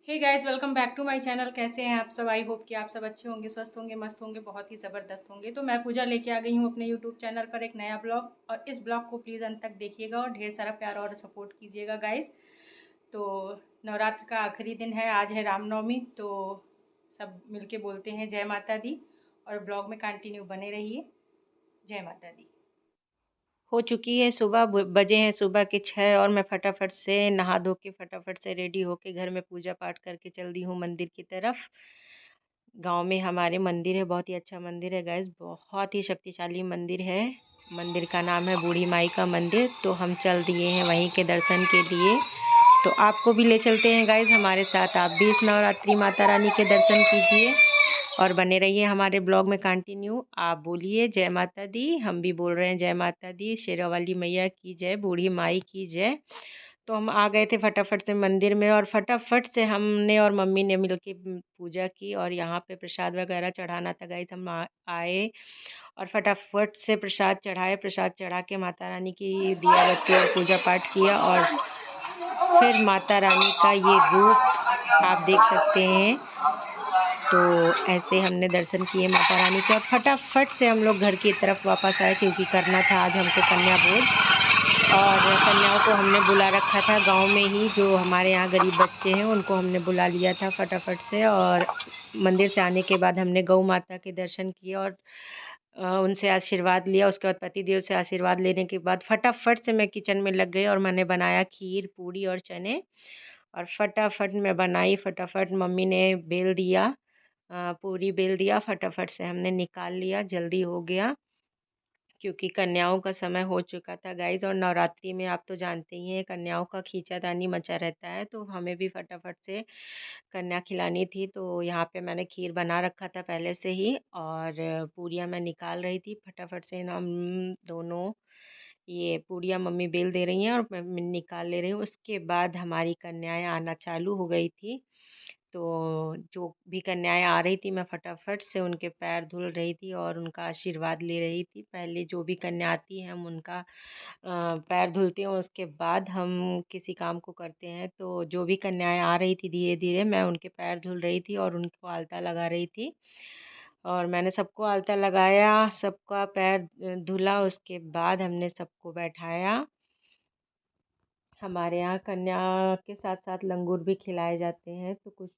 Hey guys, welcome back to my channel. कैसे हैं आप सब? आई होप कि आप सब अच्छे होंगे, स्वस्थ होंगे, मस्त होंगे, बहुत ही ज़बरदस्त होंगे। तो मैं पूजा लेके आ गई हूँ अपने यूट्यूब चैनल पर एक नया ब्लॉग, और इस ब्लॉग को प्लीज़ अंत तक देखिएगा और ढेर सारा प्यार और सपोर्ट कीजिएगा गाइस। तो नवरात्र का आखिरी दिन है, आज है रामनवमी। तो सब मिलके बोलते हैं जय माता दी, और ब्लॉग में कंटिन्यू बने रहिए। जय माता दी। हो चुकी है सुबह, बजे हैं सुबह के 6, और मैं फटाफट से नहा धो के फटाफट से रेडी होके घर में पूजा पाठ करके चल दी हूँ मंदिर की तरफ। गांव में हमारे मंदिर है, बहुत ही अच्छा मंदिर है गाइस, बहुत ही शक्तिशाली मंदिर है। मंदिर का नाम है बूढ़ी माई का मंदिर। तो हम चल दिए हैं वहीं के दर्शन के लिए। तो आपको भी ले चलते हैं गाइस हमारे साथ। आप भी इस नवरात्रि माता रानी के दर्शन कीजिए और बने रहिए हमारे ब्लॉग में कंटिन्यू। आप बोलिए जय माता दी, हम भी बोल रहे हैं जय माता दी। शेरा वाली मैया की जय, बूढ़ी माई की जय। तो हम आ गए थे फटाफट से मंदिर में, और फटाफट से हमने और मम्मी ने मिलके पूजा की। और यहाँ पे प्रसाद वगैरह चढ़ाना था गाइस। हम आए और फटाफट से प्रसाद चढ़ाए। प्रसाद चढ़ा के माता रानी की दिया बत्ती और पूजा पाठ किया। और फिर माता रानी का ये रूप आप देख सकते हैं। तो ऐसे हमने दर्शन किए माता रानी के, और फटाफट से हम लोग घर की तरफ वापस आए, क्योंकि करना था आज हमको कन्या भोज। और कन्याओं को हमने बुला रखा था गांव में ही, जो हमारे यहाँ गरीब बच्चे हैं उनको हमने बुला लिया था फटाफट से। और मंदिर से आने के बाद हमने गौ माता के दर्शन किए और उनसे आशीर्वाद लिया। उसके बाद पति देव से आशीर्वाद लेने के बाद फटाफट से मैं किचन में लग गई, और मैंने बनाया खीर, पूड़ी और चने। और फटाफट मैं बनाई, फटाफट मम्मी ने बेल दिया, पूरी बेल दिया, फटाफट से हमने निकाल लिया, जल्दी हो गया क्योंकि कन्याओं का समय हो चुका था गाइज। और नवरात्रि में आप तो जानते ही हैं कन्याओं का खींचातानी मचा रहता है, तो हमें भी फटाफट से कन्या खिलानी थी। तो यहाँ पे मैंने खीर बना रखा था पहले से ही, और पूरियाँ मैं निकाल रही थी फटाफट से। हम दोनों ये पूरियाँ मम्मी बेल दे रही हैं और मैं निकाल ले रही हूँ। उसके बाद हमारी कन्याएं आना चालू हो गई थी। तो जो भी कन्याएं आ रही थी मैं फटाफट से उनके पैर धुल रही थी और उनका आशीर्वाद ले रही थी। पहले जो भी कन्या आती है हम उनका पैर धुलते हैं, उसके बाद हम किसी काम को करते हैं। तो जो भी कन्याएं आ रही थी धीरे धीरे मैं उनके पैर धुल रही थी और उनको आलता लगा रही थी। और मैंने सबको आलता लगाया, सबका पैर धुला। उसके बाद हमने सबको बैठाया। हमारे यहाँ कन्या के साथ साथ लंगूर भी खिलाए जाते हैं। तो कुछ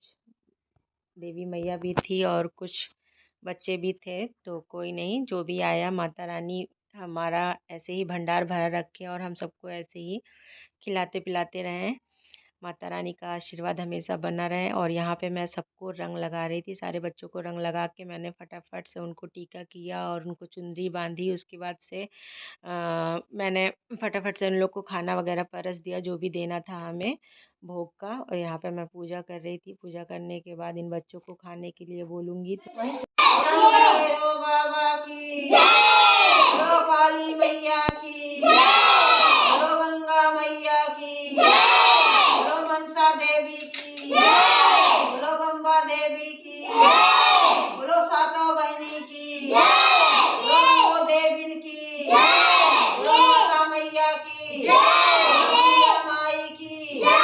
देवी मैया भी थी और कुछ बच्चे भी थे। तो कोई नहीं, जो भी आया माता रानी हमारा ऐसे ही भंडार भरा रखे और हम सबको ऐसे ही खिलाते पिलाते रहें। माता रानी का आशीर्वाद हमेशा बना रहे। और यहाँ पे मैं सबको रंग लगा रही थी, सारे बच्चों को रंग लगा के मैंने फटाफट से उनको टीका किया और उनको चुनरी बांधी। उसके बाद से मैंने फटाफट से उन लोग को खाना वगैरह परस दिया, जो भी देना था हमें भोग का। और यहाँ पे मैं पूजा कर रही थी। पूजा करने के बाद इन बच्चों को खाने के लिए बोलूँगी। तो वहीं भैरव बाबा की जय, बोलो काली मैया की जय, बोलो गंगा मैया की जय, बोलो मनसा देवी की जय, बोलो बम्बा देवी की जय, बोलो सातों बहनी की जय, बोलो नौ देवीन की जय, बोलो माता मैया की जय, बोलो मैया माई की जय,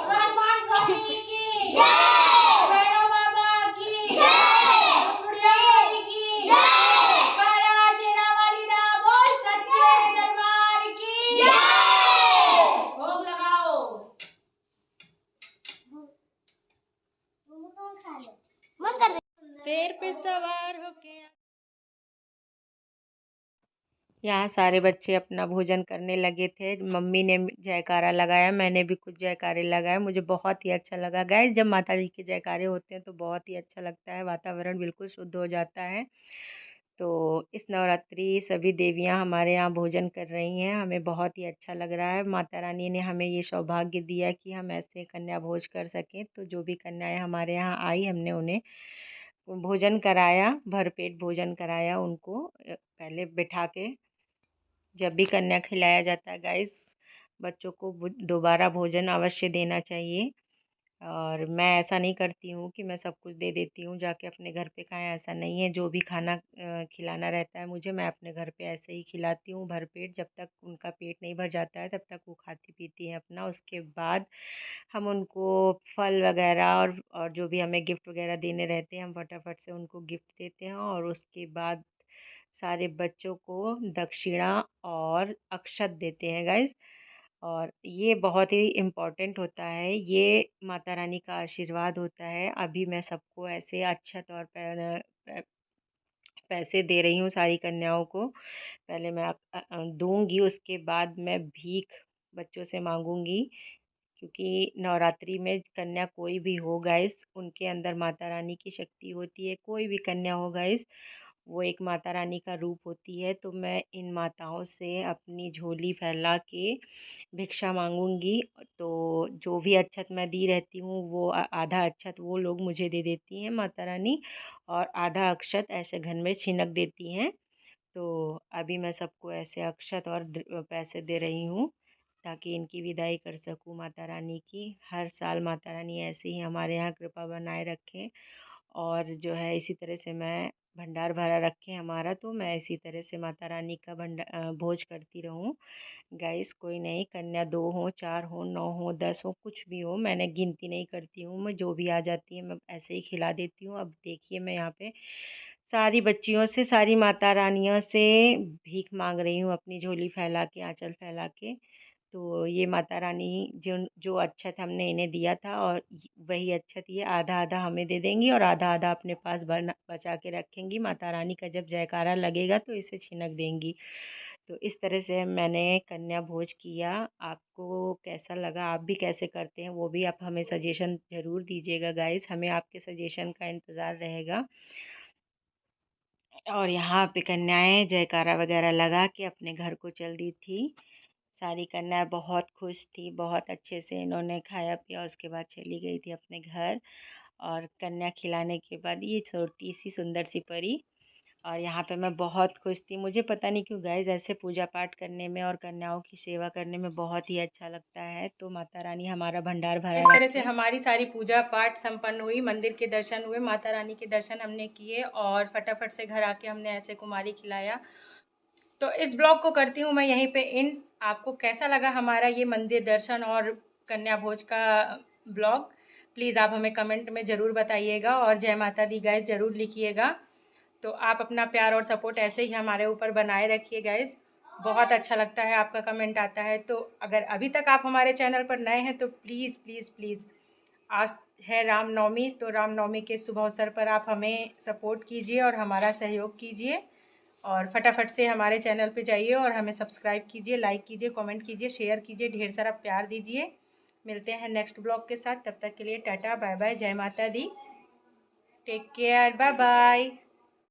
हनुमान स्वामी की जय, भैरव बाबा की जय, बुढ़िया माई की जय, काला शेरा वाली दा बोल सच्चे दरबार की जय। भोग लगाओ। शेर पे सवार होके यहाँ सारे बच्चे अपना भोजन करने लगे थे। मम्मी ने जयकारा लगाया, मैंने भी कुछ जयकारे लगाए। मुझे बहुत ही अच्छा लगा गाइस, जब माता जी के जयकारे होते हैं तो बहुत ही अच्छा लगता है, वातावरण बिल्कुल शुद्ध हो जाता है। तो इस नवरात्रि सभी देवियाँ हमारे यहाँ भोजन कर रही हैं, हमें बहुत ही अच्छा लग रहा है। माता रानी ने हमें ये सौभाग्य दिया कि हम ऐसे कन्या भोज कर सकें। तो जो भी कन्याएं हमारे यहाँ आई हमने उन्हें भोजन कराया, भरपेट भोजन कराया उनको पहले बिठा के। जब भी कन्या खिलाया जाता है गाइस, बच्चों को दोबारा भोजन अवश्य देना चाहिए। और मैं ऐसा नहीं करती हूँ कि मैं सब कुछ दे देती हूँ जाके अपने घर पे खाएं, ऐसा नहीं है। जो भी खाना खिलाना रहता है मुझे, मैं अपने घर पे ऐसे ही खिलाती हूँ भरपेट। जब तक उनका पेट नहीं भर जाता है तब तक वो खाती पीती हैं अपना। उसके बाद हम उनको फल वगैरह और जो भी हमें गिफ्ट वगैरह देने रहते हैं हम फटाफट से उनको गिफ्ट देते हैं। और उसके बाद सारे बच्चों को दक्षिणा और अक्षत देते हैं गाइस। और ये बहुत ही इम्पोर्टेंट होता है, ये माता रानी का आशीर्वाद होता है। अभी मैं सबको ऐसे अक्षत और पैसे दे रही हूँ सारी कन्याओं को। पहले मैं दूंगी, उसके बाद मैं भीख बच्चों से मांगूंगी। क्योंकि नवरात्रि में कन्या कोई भी हो गाइस, उनके अंदर माता रानी की शक्ति होती है। कोई भी कन्या हो गाइस, वो एक माता रानी का रूप होती है। तो मैं इन माताओं से अपनी झोली फैला के भिक्षा मांगूंगी। तो जो भी अक्षत मैं दी रहती हूँ वो आधा अक्षत वो लोग मुझे दे देती हैं माता रानी, और आधा अक्षत ऐसे घर में छिनक देती हैं। तो अभी मैं सबको ऐसे अक्षत और पैसे दे रही हूँ ताकि इनकी विदाई कर सकूँ माता रानी की। हर साल माता रानी ऐसे ही हमारे यहाँ कृपा बनाए रखें, और जो है इसी तरह से मैं भंडार भरा रखें हमारा। तो मैं इसी तरह से माता रानी का भोज करती रहूँ गाइस। कोई नहीं, कन्या 2 हो, 4 हो, 9 हो, 10 हो, कुछ भी हो, मैंने गिनती नहीं करती हूँ। मैं जो भी आ जाती है मैं ऐसे ही खिला देती हूँ। अब देखिए मैं यहाँ पे सारी बच्चियों से, सारी माता रानियों से भीख मांग रही हूँ अपनी झोली फैला के, आंचल फैला के। तो ये माता रानी जो जो अक्षत हमने इन्हें दिया था, और वही अक्षत ये आधा आधा हमें दे देंगी और आधा आधा अपने पास बचा के रखेंगी। माता रानी का जब जयकारा लगेगा तो इसे छिनक देंगी। तो इस तरह से मैंने कन्या भोज किया। आपको कैसा लगा, आप भी कैसे करते हैं, वो भी आप हमें सजेशन ज़रूर दीजिएगा गाइस। हमें आपके सजेशन का इंतज़ार रहेगा। और यहाँ पे कन्याएं जयकारा वगैरह लगा के अपने घर को चल दी थी। सारी कन्याएं बहुत खुश थी, बहुत अच्छे से इन्होंने खाया पिया, उसके बाद चली गई थी अपने घर। और कन्या खिलाने के बाद ये छोटी सी सुंदर सी परी। और यहाँ पे मैं बहुत खुश थी। मुझे पता नहीं क्यों गाइस ऐसे पूजा पाठ करने में और कन्याओं की सेवा करने में बहुत ही अच्छा लगता है। तो माता रानी हमारा भंडार भरा इस तरह से रखे। हमारी सारी पूजा पाठ संपन्न हुई, मंदिर के दर्शन हुए, माता रानी के दर्शन हमने किए और फटाफट से घर आके हमने ऐसे कुमारी खिलाया। तो इस ब्लॉग को करती हूँ मैं यहीं पे एंड। आपको कैसा लगा हमारा ये मंदिर दर्शन और कन्या भोज का ब्लॉग, प्लीज़ आप हमें कमेंट में ज़रूर बताइएगा, और जय माता दी गाइस ज़रूर लिखिएगा। तो आप अपना प्यार और सपोर्ट ऐसे ही हमारे ऊपर बनाए रखिए गाइस। बहुत अच्छा लगता है आपका कमेंट आता है। तो अगर अभी तक आप हमारे चैनल पर नए हैं तो प्लीज़ प्लीज़ प्लीज़, आज है रामनवमी, तो रामनवमी के शुभ अवसर पर आप हमें सपोर्ट कीजिए और हमारा सहयोग कीजिए। और फटाफट से हमारे चैनल पे जाइए और हमें सब्सक्राइब कीजिए, लाइक कीजिए, कमेंट कीजिए, शेयर कीजिए, ढेर सारा प्यार दीजिए। मिलते हैं नेक्स्ट ब्लॉग के साथ, तब तक के लिए टाटा बाय बाय, जय माता दी, टेक केयर, बाय बाय।